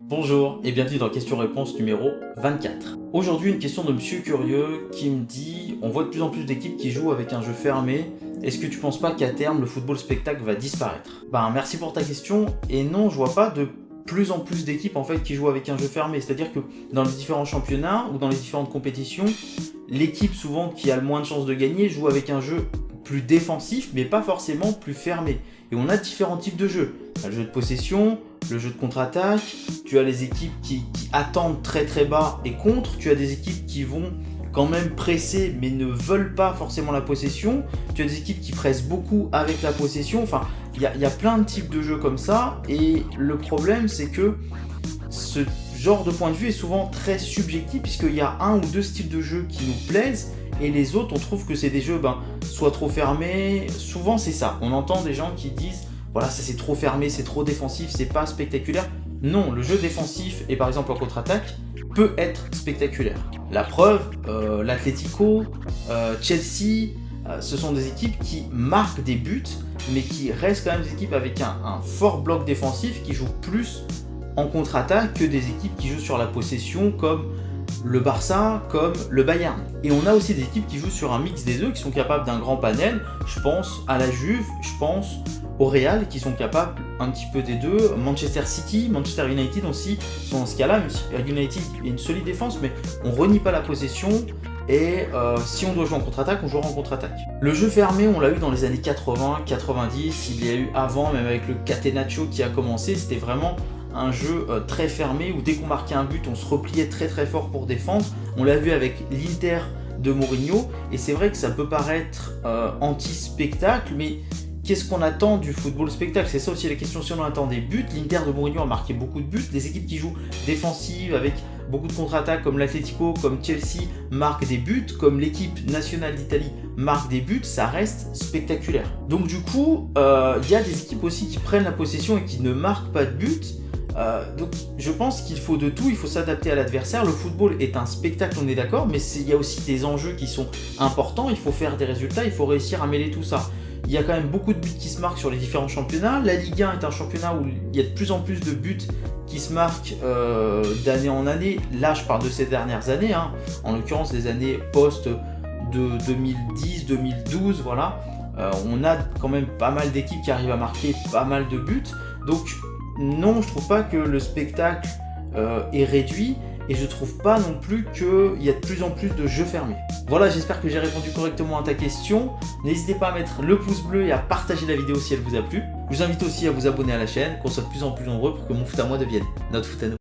Bonjour et bienvenue dans question-réponse numéro 24. Aujourd'hui une question de Monsieur Curieux qui me dit « On voit de plus en plus d'équipes qui jouent avec un jeu fermé, est-ce que tu penses pas qu'à terme le football spectacle va disparaître ?» Merci pour ta question et non, je vois pas de plus en plus d'équipes en fait qui jouent avec un jeu fermé, c'est-à-dire que dans les différents championnats ou dans les différentes compétitions, l'équipe souvent qui a le moins de chances de gagner joue avec un jeu plus défensif mais pas forcément plus fermé. Et on a différents types de jeux. Tu as le jeu de possession, le jeu de contre-attaque, tu as les équipes qui attendent très très bas et contre, tu as des équipes qui vont quand même presser mais ne veulent pas forcément la possession, tu as des équipes qui pressent beaucoup avec la possession, enfin il y a plein de types de jeux comme ça et le problème c'est que ce genre de point de vue est souvent très subjectif puisqu'il y a un ou deux styles de jeu qui nous plaisent et les autres on trouve que c'est des jeux soit trop fermés, souvent c'est ça, on entend des gens qui disent voilà ça c'est trop fermé, c'est trop défensif, c'est pas spectaculaire. Non, le jeu défensif et par exemple en contre-attaque peut être spectaculaire. La preuve, l'Atlético, Chelsea, ce sont des équipes qui marquent des buts mais qui restent quand même des équipes avec un fort bloc défensif qui jouent plus en contre-attaque que des équipes qui jouent sur la possession comme le Barça, comme le Bayern. Et on a aussi des équipes qui jouent sur un mix des deux, qui sont capables d'un grand panel. Je pense à la Juve, je pense au Real, qui sont capables un petit peu des deux. Manchester City, Manchester United aussi sont dans ce cas-là. Même si United a une solide défense, mais on renie pas la possession. Et si on doit jouer en contre-attaque, on jouera en contre-attaque. Le jeu fermé, on l'a eu dans les années 80, 90, il y a eu avant, même avec le Catenaccio qui a commencé, c'était vraiment un jeu très fermé où dès qu'on marquait un but, on se repliait très très fort pour défendre. On l'a vu avec l'Inter de Mourinho et c'est vrai que ça peut paraître anti-spectacle, mais qu'est-ce qu'on attend du football spectacle? C'est ça aussi la question, si on attend des buts. L'Inter de Mourinho a marqué beaucoup de buts, des équipes qui jouent défensives avec beaucoup de contre-attaques comme l'Atlético, comme Chelsea marquent des buts, comme l'équipe nationale d'Italie marque des buts, ça reste spectaculaire. Donc du coup, il y a des équipes aussi qui prennent la possession et qui ne marquent pas de buts. Donc je pense qu'il faut de tout, il faut s'adapter à l'adversaire. Le football est un spectacle, on est d'accord, mais il y a aussi des enjeux qui sont importants, il faut faire des résultats, il faut réussir à mêler tout ça. Il y a quand même beaucoup de buts qui se marquent sur les différents championnats. La Ligue 1 est un championnat où il y a de plus en plus de buts qui se marquent d'année en année. Là je parle de ces dernières années, en l'occurrence les années post de 2010, 2012, voilà. On a quand même pas mal d'équipes qui arrivent à marquer pas mal de buts. Donc non, je trouve pas que le spectacle est réduit et je trouve pas non plus qu'il y a de plus en plus de jeux fermés. Voilà, j'espère que j'ai répondu correctement à ta question. N'hésitez pas à mettre le pouce bleu et à partager la vidéo si elle vous a plu. Je vous invite aussi à vous abonner à la chaîne, qu'on soit de plus en plus nombreux pour que mon foot à moi devienne notre foot à nous.